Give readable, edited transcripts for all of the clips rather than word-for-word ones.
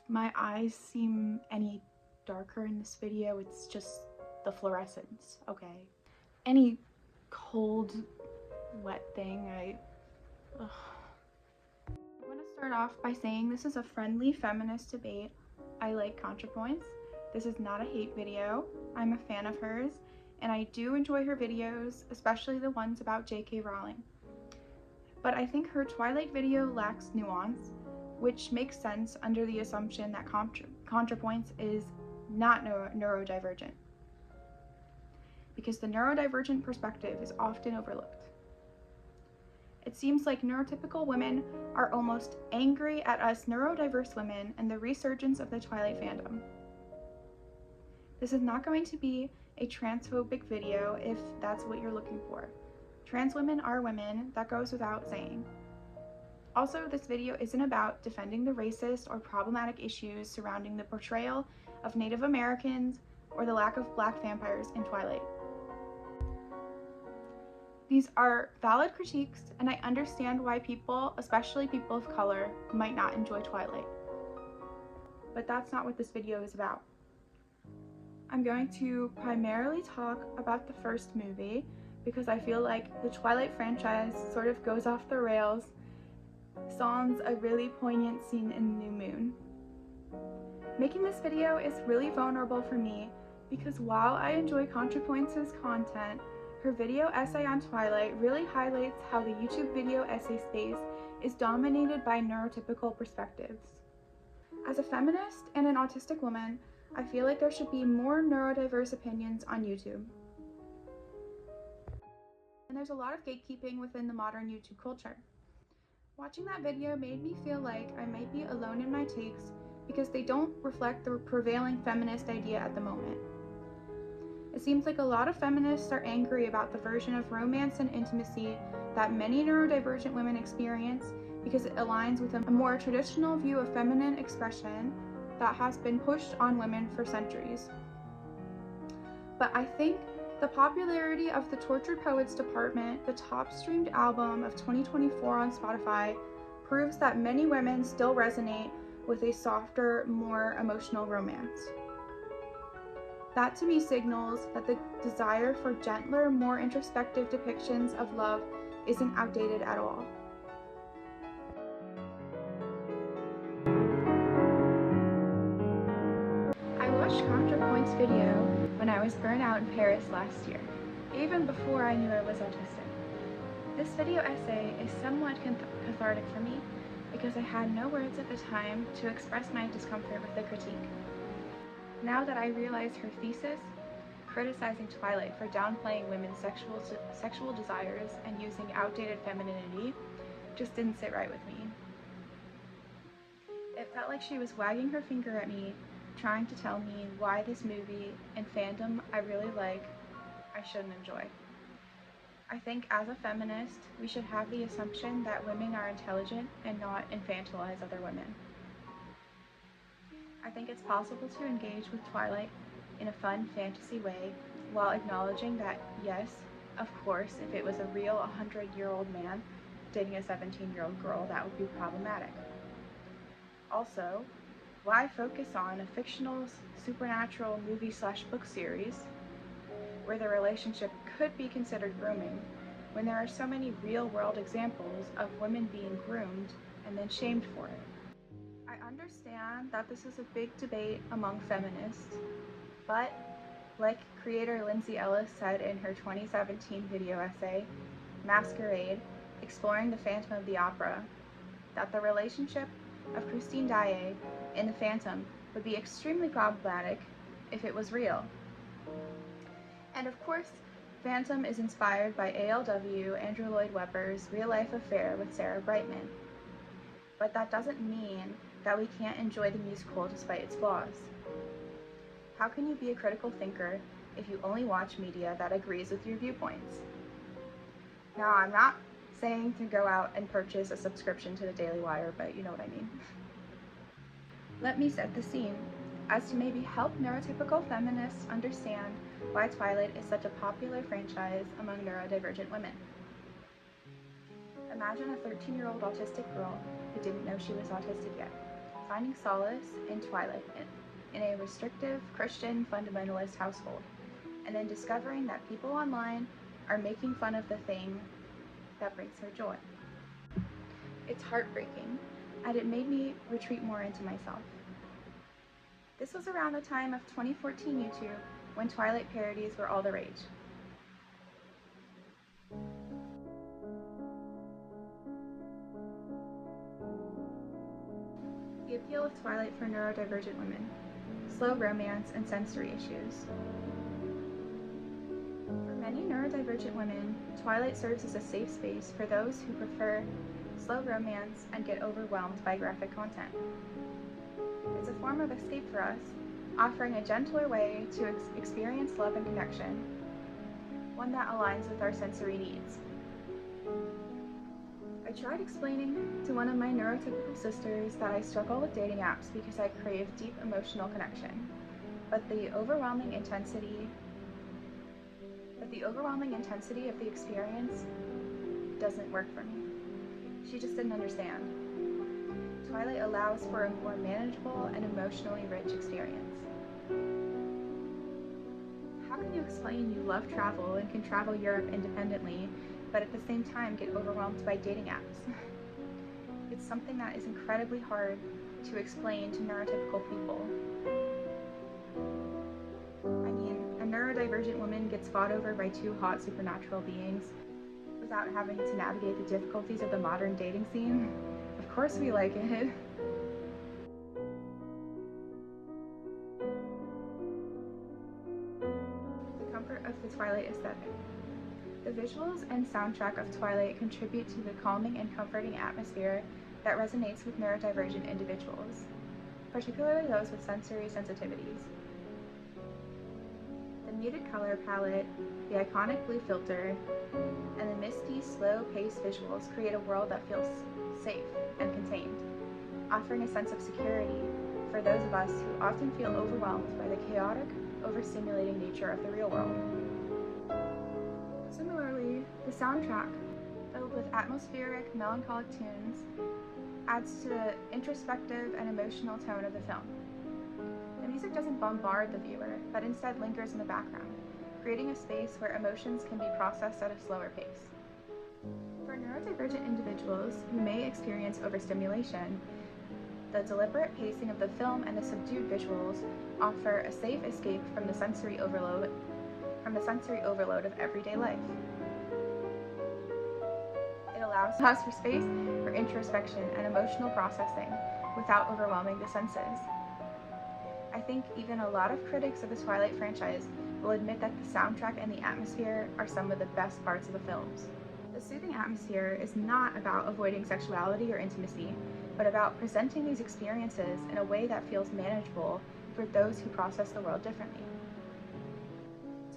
my eyes seem any darker in this video, it's just the fluorescents, okay? Any cold, wet thing, I want to start off by saying this is a friendly feminist debate. I like ContraPoints. This is not a hate video. I'm a fan of hers, and I do enjoy her videos, especially the ones about J.K. Rowling. But I think her Twilight video lacks nuance, which makes sense under the assumption that ContraPoints is not neurodivergent, because the neurodivergent perspective is often overlooked. It seems like neurotypical women are almost angry at us neurodiverse women and the resurgence of the Twilight fandom. This is not going to be a transphobic video if that's what you're looking for. Trans women are women, that goes without saying. Also, this video isn't about defending the racist or problematic issues surrounding the portrayal of Native Americans or the lack of black vampires in Twilight. These are valid critiques, and I understand why people, especially people of color, might not enjoy Twilight. But that's not what this video is about. I'm going to primarily talk about the first movie because I feel like the Twilight franchise sort of goes off the rails, sans a really poignant scene in New Moon. Making this video is really vulnerable for me because while I enjoy ContraPoints' content, her video essay on Twilight really highlights how the YouTube video essay space is dominated by neurotypical perspectives. As a feminist and an autistic woman, I feel like there should be more neurodiverse opinions on YouTube. And there's a lot of gatekeeping within the modern YouTube culture. Watching that video made me feel like I might be alone in my takes because they don't reflect the prevailing feminist idea at the moment. It seems like a lot of feminists are angry about the version of romance and intimacy that many neurodivergent women experience because it aligns with a more traditional view of feminine expression that has been pushed on women for centuries. But I think the popularity of the Tortured Poets Department, the top streamed album of 2024 on Spotify, proves that many women still resonate with a softer, more emotional romance. That to me signals that the desire for gentler, more introspective depictions of love isn't outdated at all. I watched ContraPoints' video when I was burnt out in Paris last year, even before I knew I was autistic. This video essay is somewhat cathartic for me because I had no words at the time to express my discomfort with the critique. Now that I realize her thesis, criticizing Twilight for downplaying women's sexual desires and using outdated femininity, just didn't sit right with me. It felt like she was wagging her finger at me, trying to tell me why this movie and fandom I really like, I shouldn't enjoy. I think as a feminist, we should have the assumption that women are intelligent and not infantilize other women. I think it's possible to engage with Twilight in a fun fantasy way while acknowledging that, yes, of course, if it was a real 100-year-old man dating a 17-year-old girl, that would be problematic. Also, why focus on a fictional supernatural movie/book series where the relationship could be considered grooming when there are so many real-world examples of women being groomed and then shamed for it? I understand that this is a big debate among feminists, but like creator Lindsay Ellis said in her 2017 video essay, Masquerade, Exploring the Phantom of the Opera, that the relationship of Christine Daae and the Phantom would be extremely problematic if it was real. And of course, Phantom is inspired by ALW Andrew Lloyd Webber's real-life affair with Sarah Brightman. But that doesn't mean that we can't enjoy the musical despite its flaws. How can you be a critical thinker if you only watch media that agrees with your viewpoints? Now, I'm not saying to go out and purchase a subscription to the Daily Wire, but you know what I mean. Let me set the scene as to maybe help neurotypical feminists understand why Twilight is such a popular franchise among neurodivergent women. Imagine a 13-year-old autistic girl who didn't know she was autistic yet. finding solace in Twilight in a restrictive Christian fundamentalist household, and then discovering that people online are making fun of the thing that brings her joy. It's heartbreaking, and it made me retreat more into myself. This was around the time of 2014 YouTube, when Twilight parodies were all the rage. The appeal of Twilight for neurodivergent women, slow romance, and sensory issues. For many neurodivergent women, Twilight serves as a safe space for those who prefer slow romance and get overwhelmed by graphic content. It's a form of escape for us, offering a gentler way to experience love and connection, one that aligns with our sensory needs. I tried explaining to one of my neurotypical sisters that I struggle with dating apps because I crave deep emotional connection, but the overwhelming intensity of the experience doesn't work for me. She just didn't understand. Twilight allows for a more manageable and emotionally rich experience. How can you explain you love travel and can travel Europe independently, but at the same time get overwhelmed by dating apps? It's something that is incredibly hard to explain to neurotypical people. I mean, a neurodivergent woman gets fought over by two hot supernatural beings without having to navigate the difficulties of the modern dating scene. Of course we like it. The comfort of the Twilight aesthetic. The visuals and soundtrack of Twilight contribute to the calming and comforting atmosphere that resonates with neurodivergent individuals, particularly those with sensory sensitivities. The muted color palette, the iconic blue filter, and the misty, slow-paced visuals create a world that feels safe and contained, offering a sense of security for those of us who often feel overwhelmed by the chaotic, overstimulating nature of the real world. Similarly, the soundtrack, filled with atmospheric, melancholic tunes, adds to the introspective and emotional tone of the film. The music doesn't bombard the viewer, but instead lingers in the background, creating a space where emotions can be processed at a slower pace. For neurodivergent individuals who may experience overstimulation, the deliberate pacing of the film and the subdued visuals offer a safe escape from the sensory overload of everyday life. It allows us for space for introspection and emotional processing without overwhelming the senses. I think even a lot of critics of the Twilight franchise will admit that the soundtrack and the atmosphere are some of the best parts of the films. The soothing atmosphere is not about avoiding sexuality or intimacy, but about presenting these experiences in a way that feels manageable for those who process the world differently.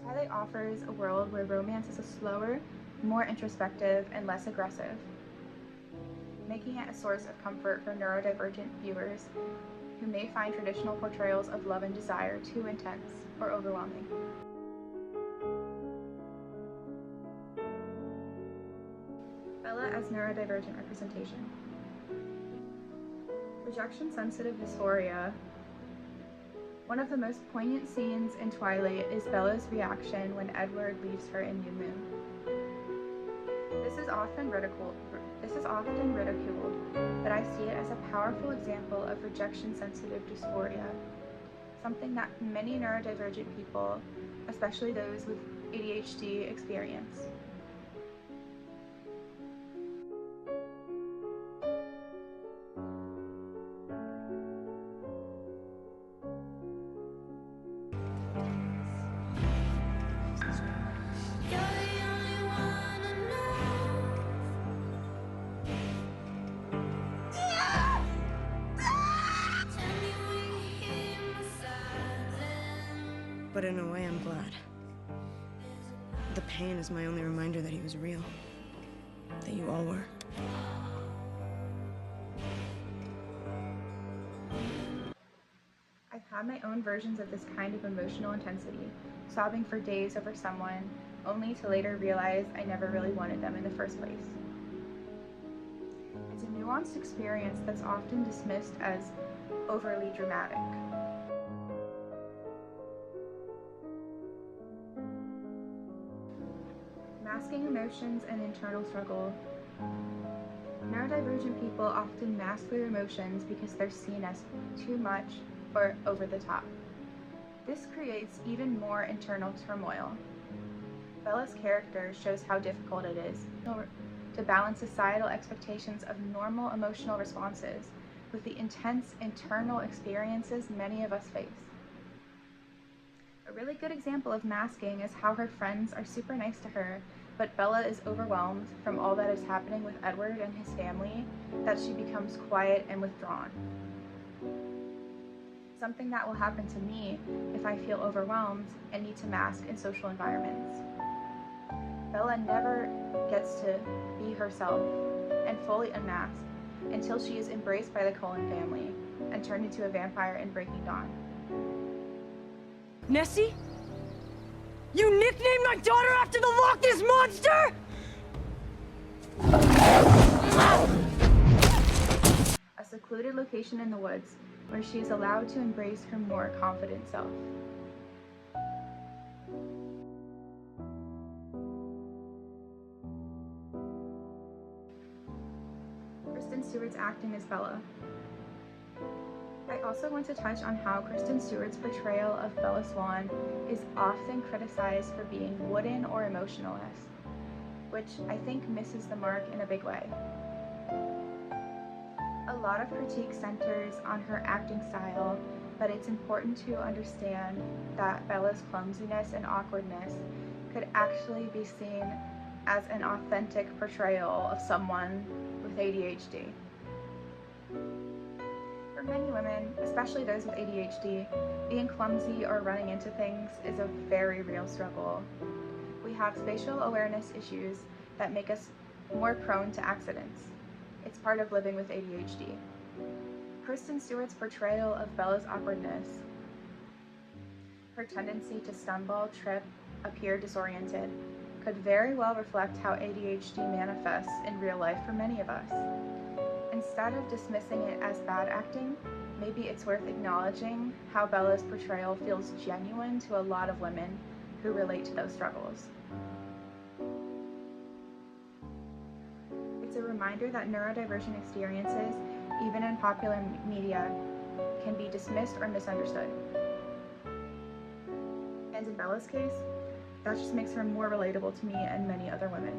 Twilight offers a world where romance is a slower, more introspective, and less aggressive, making it a source of comfort for neurodivergent viewers who may find traditional portrayals of love and desire too intense or overwhelming. Bella as neurodivergent representation. Rejection-sensitive dysphoria. One of the most poignant scenes in Twilight is Bella's reaction when Edward leaves her in New Moon. This is often ridiculed, but I see it as a powerful example of rejection-sensitive dysphoria, something that many neurodivergent people, especially those with ADHD, experience. But in a way, I'm glad. The pain is my only reminder that he was real. That you all were. I've had my own versions of this kind of emotional intensity, sobbing for days over someone, only to later realize I never really wanted them in the first place. It's a nuanced experience that's often dismissed as overly dramatic. Masking emotions and internal struggle. Neurodivergent people often mask their emotions because they're seen as too much or over the top. This creates even more internal turmoil. Bella's character shows how difficult it is to balance societal expectations of normal emotional responses with the intense internal experiences many of us face. A really good example of masking is how her friends are super nice to her, but Bella is overwhelmed from all that is happening with Edward and his family that she becomes quiet and withdrawn. Something that will happen to me if I feel overwhelmed and need to mask in social environments. Bella never gets to be herself and fully unmasked until she is embraced by the Cullen family and turned into a vampire in Breaking Dawn. Nessie? You nicknamed my daughter after the Loch Ness Monster?! A secluded location in the woods where she is allowed to embrace her more confident self. Kristen Stewart's acting as Bella. I also want to touch on how Kristen Stewart's portrayal of Bella Swan is often criticized for being wooden or emotionless, which I think misses the mark in a big way. A lot of critique centers on her acting style, but it's important to understand that Bella's clumsiness and awkwardness could actually be seen as an authentic portrayal of someone with ADHD. For many women, especially those with ADHD, being clumsy or running into things is a very real struggle. We have spatial awareness issues that make us more prone to accidents. It's part of living with ADHD. Kristen Stewart's portrayal of Bella's awkwardness, her tendency to stumble, trip, appear disoriented, could very well reflect how ADHD manifests in real life for many of us. Instead of dismissing it as bad acting, maybe it's worth acknowledging how Bella's portrayal feels genuine to a lot of women who relate to those struggles. It's a reminder that neurodivergent experiences, even in popular media, can be dismissed or misunderstood. And in Bella's case, that just makes her more relatable to me and many other women.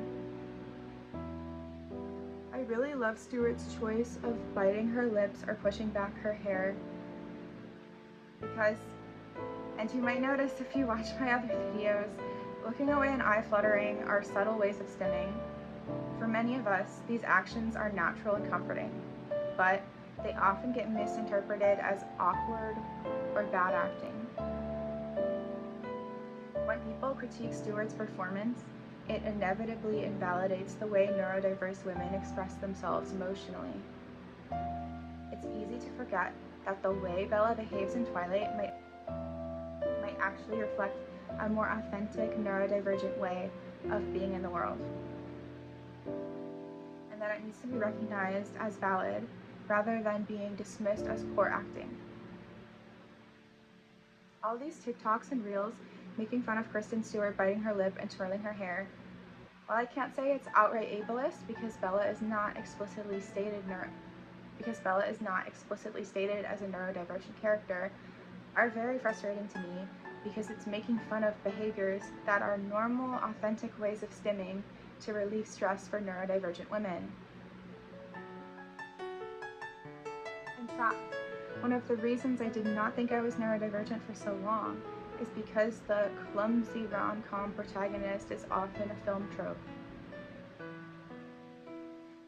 I really love Stewart's choice of biting her lips or pushing back her hair because, and you might notice if you watch my other videos, looking away and eye fluttering are subtle ways of stimming. For many of us, these actions are natural and comforting, but they often get misinterpreted as awkward or bad acting. When people critique Stewart's performance, it inevitably invalidates the way neurodiverse women express themselves emotionally. It's easy to forget that the way Bella behaves in Twilight might actually reflect a more authentic neurodivergent way of being in the world, and that it needs to be recognized as valid rather than being dismissed as poor acting. All these TikToks and Reels making fun of Kristen Stewart biting her lip and twirling her hair, while I can't say it's outright ableist because Bella is not explicitly stated as a neurodivergent character, are very frustrating to me because it's making fun of behaviors that are normal, authentic ways of stimming to relieve stress for neurodivergent women. In fact, one of the reasons I did not think I was neurodivergent for so long is because the clumsy rom-com protagonist is often a film trope.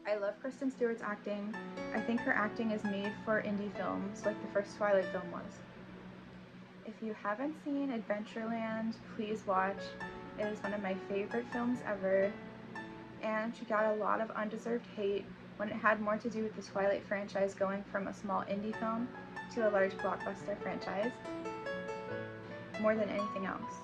I love Kristen Stewart's acting. I think her acting is made for indie films like the first Twilight film was. If you haven't seen Adventureland, please watch. It is one of my favorite films ever, and she got a lot of undeserved hate when it had more to do with the Twilight franchise going from a small indie film to a large blockbuster franchise, more than anything else.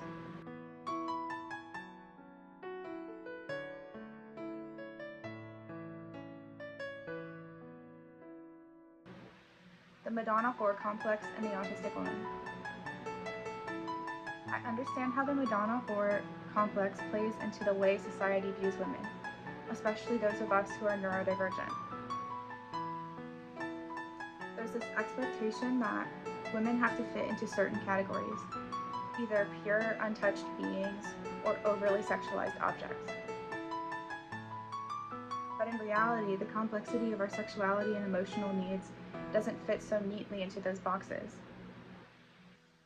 The Madonna-Whore Complex and the Autistic Woman. I understand how the Madonna-Whore Complex plays into the way society views women, especially those of us who are neurodivergent. There's this expectation that women have to fit into certain categories, either pure, untouched beings or overly sexualized objects. But in reality, the complexity of our sexuality and emotional needs doesn't fit so neatly into those boxes.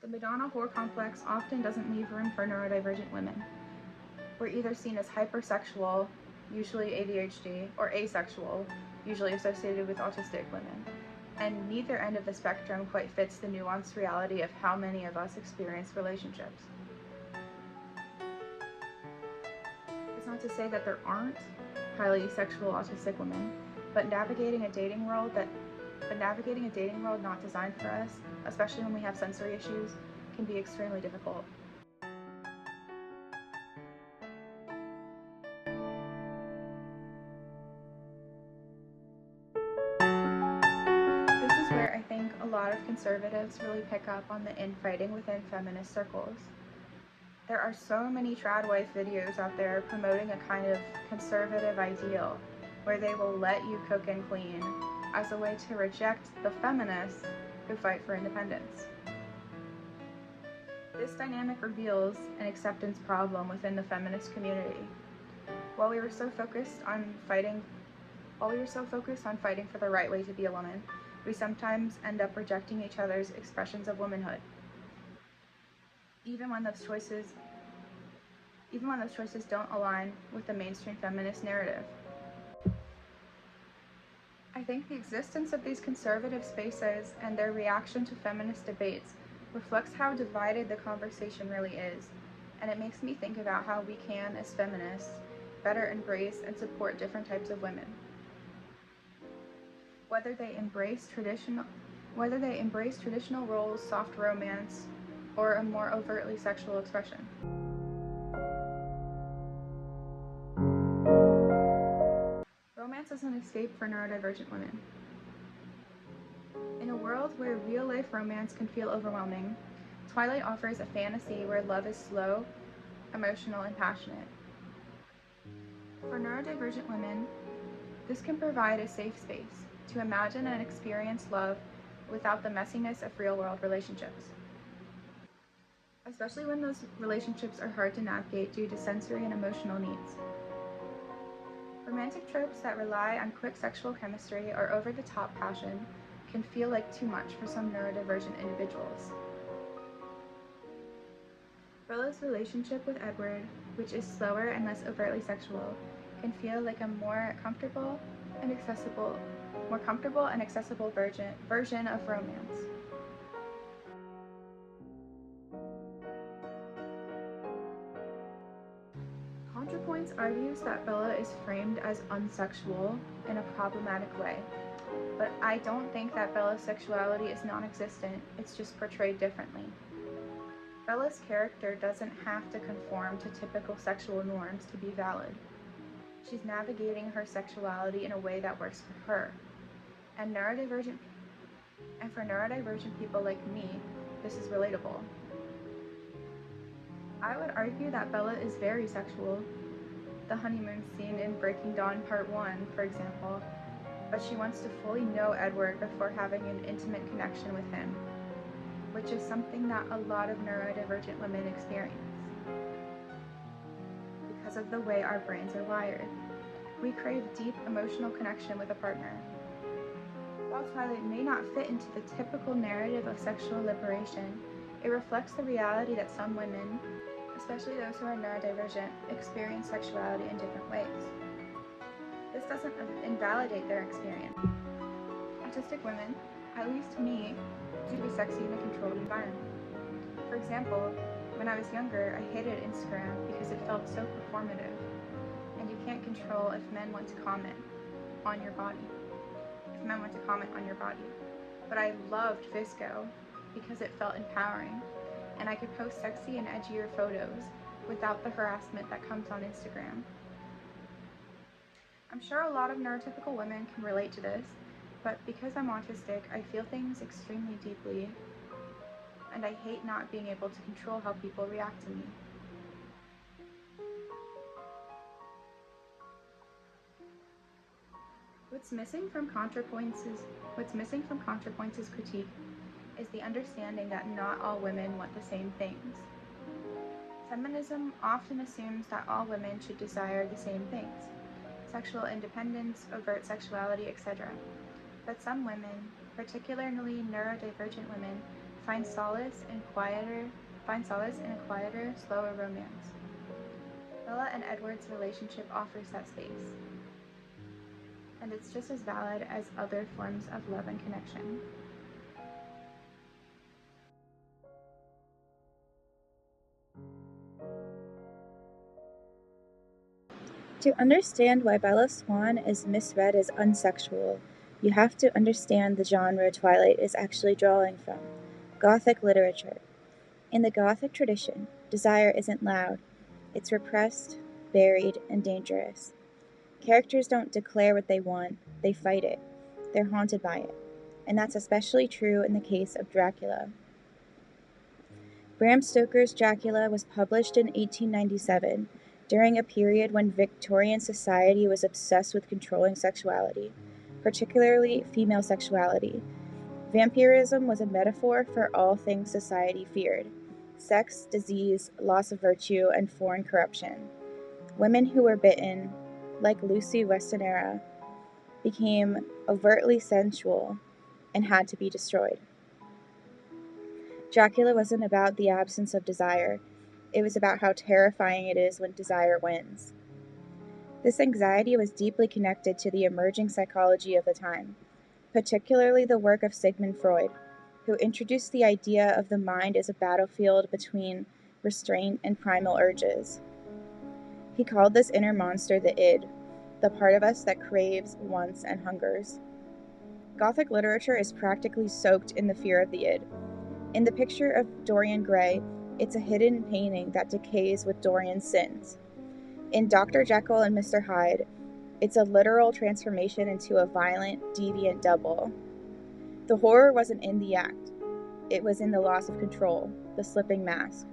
The Madonna-Whore Complex often doesn't leave room for neurodivergent women. We're either seen as hypersexual, usually ADHD, or asexual, usually associated with autistic women. And neither end of the spectrum quite fits the nuanced reality of how many of us experience relationships. It's not to say that there aren't highly sexual autistic women, but navigating a dating world not designed for us, especially when we have sensory issues, can be extremely difficult. This is where I think a lot of conservatives really pick up on the infighting within feminist circles. There are so many trad wife videos out there promoting a kind of conservative ideal where they will let you cook and clean as a way to reject the feminists who fight for independence. This dynamic reveals an acceptance problem within the feminist community. While we were so focused on fighting for the right way to be a woman, we sometimes end up rejecting each other's expressions of womanhood. Even when those choices don't align with the mainstream feminist narrative. I think the existence of these conservative spaces and their reaction to feminist debates reflects how divided the conversation really is, and it makes me think about how we can, as feminists, better embrace and support different types of women. Whether they embrace traditional roles, soft romance, or a more overtly sexual expression. Romance is an escape for neurodivergent women. In a world where real-life romance can feel overwhelming, Twilight offers a fantasy where love is slow, emotional, and passionate. For neurodivergent women, this can provide a safe space to imagine and experience love without the messiness of real-world relationships, especially when those relationships are hard to navigate due to sensory and emotional needs. Romantic tropes that rely on quick sexual chemistry or over-the-top passion can feel like too much for some neurodivergent individuals. Bella's relationship with Edward, which is slower and less overtly sexual, can feel like a more comfortable and accessible version of romance. ContraPoints argues that Bella is framed as unsexual in a problematic way, but I don't think that Bella's sexuality is non-existent, it's just portrayed differently. Bella's character doesn't have to conform to typical sexual norms to be valid. She's navigating her sexuality in a way that works for her. And for neurodivergent people like me, this is relatable. I would argue that Bella is very sexual. The honeymoon scene in Breaking Dawn Part 1, for example, but she wants to fully know Edward before having an intimate connection with him, which is something that a lot of neurodivergent women experience. Because of the way our brains are wired, we crave deep emotional connection with a partner. While Twilight may not fit into the typical narrative of sexual liberation, it reflects the reality that some women, especially those who are neurodivergent, experience sexuality in different ways. This doesn't invalidate their experience. Autistic women, at least to me, do be sexy in a controlled environment. For example, when I was younger, I hated Instagram because it felt so performative, and you can't control if men want to comment on your body. But I loved Visco because it felt empowering, and I could post sexy and edgier photos without the harassment that comes on Instagram. I'm sure a lot of neurotypical women can relate to this, But because I'm autistic, I feel things extremely deeply, and I hate not being able to control how people react to me. What's missing from ContraPoints' critique is the understanding that not all women want the same things. Feminism often assumes that all women should desire the same things: sexual independence, overt sexuality, etc. But some women, particularly neurodivergent women, find solace in a quieter, slower romance. Bella and Edward's relationship offers that space, and it's just as valid as other forms of love and connection. To understand why Bella Swan is misread as unsexual, you have to understand the genre Twilight is actually drawing from: Gothic literature. In the Gothic tradition, desire isn't loud. It's repressed, buried, and dangerous. Characters don't declare what they want, they fight it. They're haunted by it. And that's especially true in the case of Dracula. Bram Stoker's Dracula was published in 1897, during a period when Victorian society was obsessed with controlling sexuality, particularly female sexuality. Vampirism was a metaphor for all things society feared: sex, disease, loss of virtue, and foreign corruption. Women who were bitten, like Lucy Westenra, became overtly sensual and had to be destroyed. Dracula wasn't about the absence of desire. It was about how terrifying it is when desire wins. This anxiety was deeply connected to the emerging psychology of the time, particularly the work of Sigmund Freud, who introduced the idea of the mind as a battlefield between restraint and primal urges. He called this inner monster the id, the part of us that craves, wants, and hungers. Gothic literature is practically soaked in the fear of the id. In the picture of Dorian Gray, it's a hidden painting that decays with Dorian's sins. In Dr. Jekyll and Mr. Hyde, it's a literal transformation into a violent, deviant double. The horror wasn't in the act. It was in the loss of control, the slipping mask.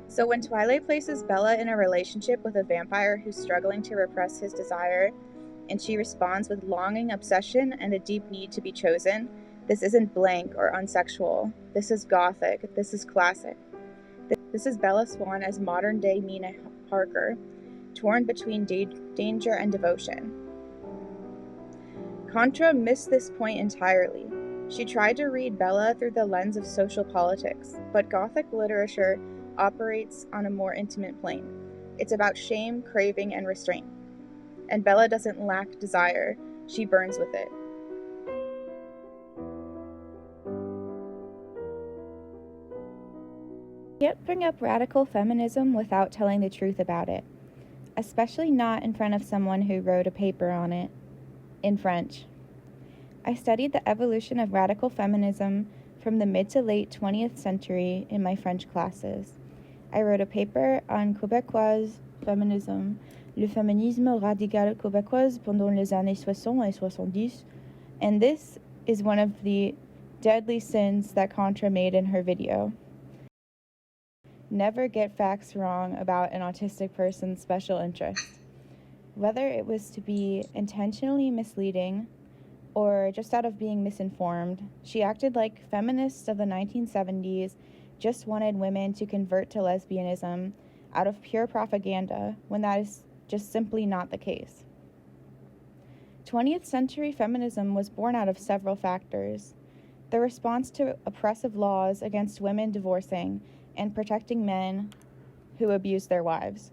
So when Twilight places Bella in a relationship with a vampire who's struggling to repress his desire, and she responds with longing, obsession, and a deep need to be chosen, this isn't blank or unsexual. This is Gothic. This is classic. This is Bella Swan as modern-day Mina Harker, torn between danger and devotion. Contra missed this point entirely. She tried to read Bella through the lens of social politics, but Gothic literature operates on a more intimate plane. It's about shame, craving, and restraint. And Bella doesn't lack desire. She burns with it. You can't bring up radical feminism without telling the truth about it, especially not in front of someone who wrote a paper on it, in French. I studied the evolution of radical feminism from the mid to late 20th century in my French classes. I wrote a paper on Québécoise feminism, le féminisme radical québécois pendant les années 60 et 70, and this is one of the deadly sins that Contra made in her video. Never get facts wrong about an autistic person's special interest. Whether it was to be intentionally misleading or just out of being misinformed, she acted like feminists of the 1970s just wanted women to convert to lesbianism out of pure propaganda, when that is just simply not the case. 20th century feminism was born out of several factors: the response to oppressive laws against women divorcing and protecting men who abused their wives,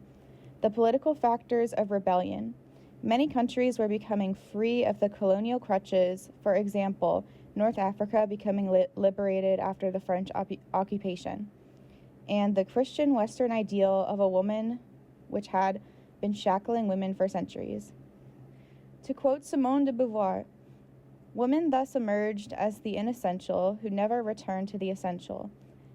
the political factors of rebellion. Many countries were becoming free of the colonial crutches, for example, North Africa becoming liberated after the French occupation, and the Christian Western ideal of a woman which had been shackling women for centuries. To quote Simone de Beauvoir, women thus emerged as the inessential who never returned to the essential,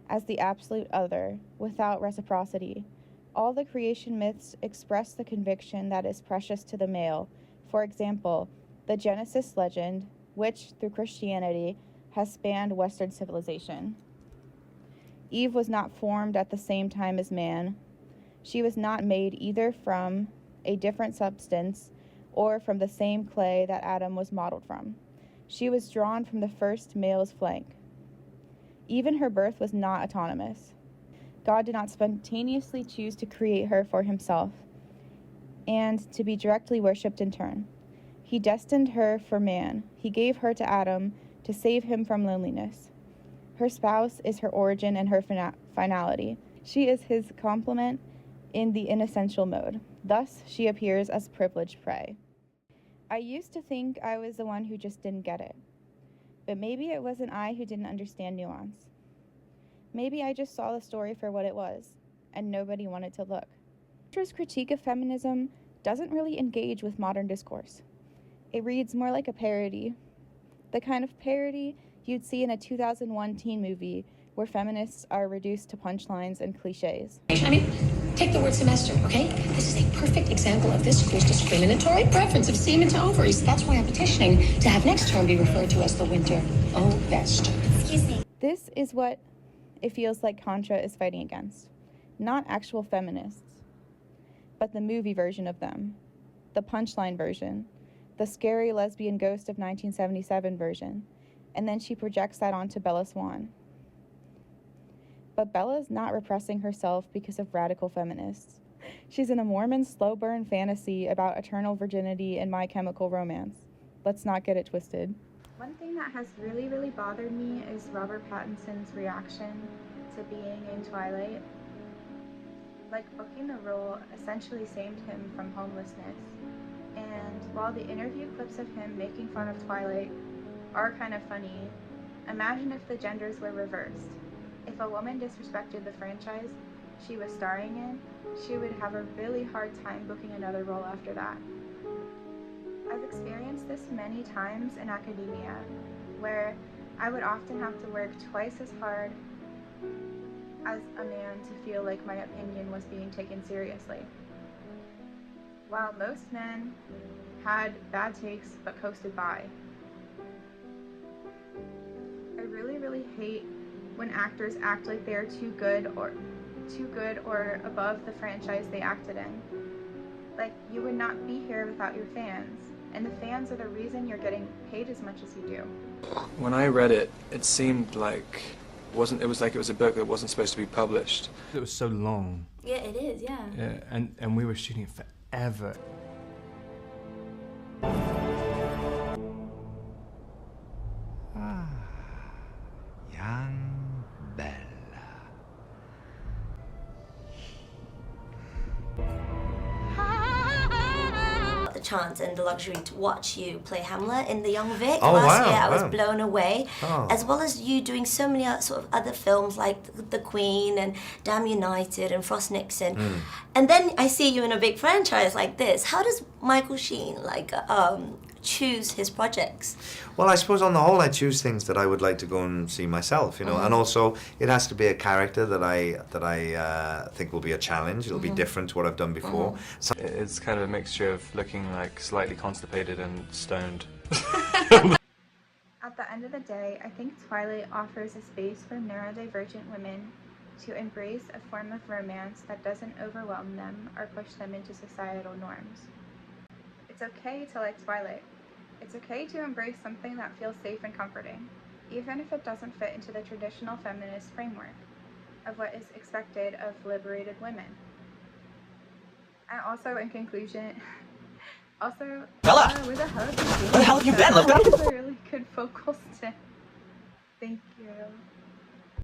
as the absolute other, without reciprocity. All the creation myths express the conviction that is precious to the male. For example, the Genesis legend, which, through Christianity, has spanned Western civilization. Eve was not formed at the same time as man. She was not made either from a different substance or from the same clay that Adam was modeled from. She was drawn from the first male's flank. Even her birth was not autonomous. God did not spontaneously choose to create her for himself and to be directly worshipped in turn. He destined her for man. He gave her to Adam to save him from loneliness. Her spouse is her origin and her finality. She is his complement in the inessential mode. Thus, she appears as privileged prey. I used to think I was the one who just didn't get it. But maybe it wasn't I who didn't understand nuance. Maybe I just saw the story for what it was, and nobody wanted to look. Contra's critique of feminism doesn't really engage with modern discourse. It reads more like a parody. The kind of parody you'd see in a 2001 teen movie where feminists are reduced to punchlines and cliches. I mean, take the word semester, okay? This is a perfect example of this school's discriminatory preference of semen to ovaries. That's why I'm petitioning to have next term be referred to as the winter ovest. Excuse me. This is what it feels like Contra is fighting against. Not actual feminists, but the movie version of them, the punchline version, the scary lesbian ghost of 1977 version, and then she projects that onto Bella Swan. But Bella's not repressing herself because of radical feminists. She's in a Mormon slow burn fantasy about eternal virginity and My Chemical Romance. Let's not get it twisted. One thing that has really bothered me is Robert Pattinson's reaction to being in Twilight. Like, booking the role essentially saved him from homelessness. And while the interview clips of him making fun of Twilight are kind of funny, imagine if the genders were reversed. If a woman disrespected the franchise she was starring in, she would have a really hard time booking another role after that. I've experienced this many times in academia, where I would often have to work twice as hard as a man to feel like my opinion was being taken seriously. While most men had bad takes but coasted by. I really hate when actors act like they're too good or above the franchise they acted in. Like, you would not be here without your fans, and the fans are the reason you're getting paid as much as you do. When I read it, it seemed like it was a book that wasn't supposed to be published. It was so long. Yeah, it is, yeah. Yeah, and we were shooting it forever. Young Bella. The chance and the luxury to watch you play Hamlet in The Young Vic Oh, last wow, year. I was wow. blown away, Oh. as well as you doing so many sort of other films like The Queen and Damn United and Frost Nixon. And then I see you in a big franchise like this. How does Michael Sheen choose his projects? Well, I suppose on the whole I choose things that I would like to go and see myself, you know, and also it has to be a character that I think will be a challenge. It'll be different to what I've done before. So It's kind of a mixture of looking like slightly constipated and stoned. At the end of the day, I think Twilight offers a space for neurodivergent women to embrace a form of romance that doesn't overwhelm them or push them into societal norms. It's okay to like Twilight. It's okay to embrace something that feels safe and comforting, even if it doesn't fit into the traditional feminist framework of what is expected of liberated women. And also, in conclusion, Bella! where the hell have you been? Where the hell have you been? Let's go! That was a really good vocal stint. Thank you.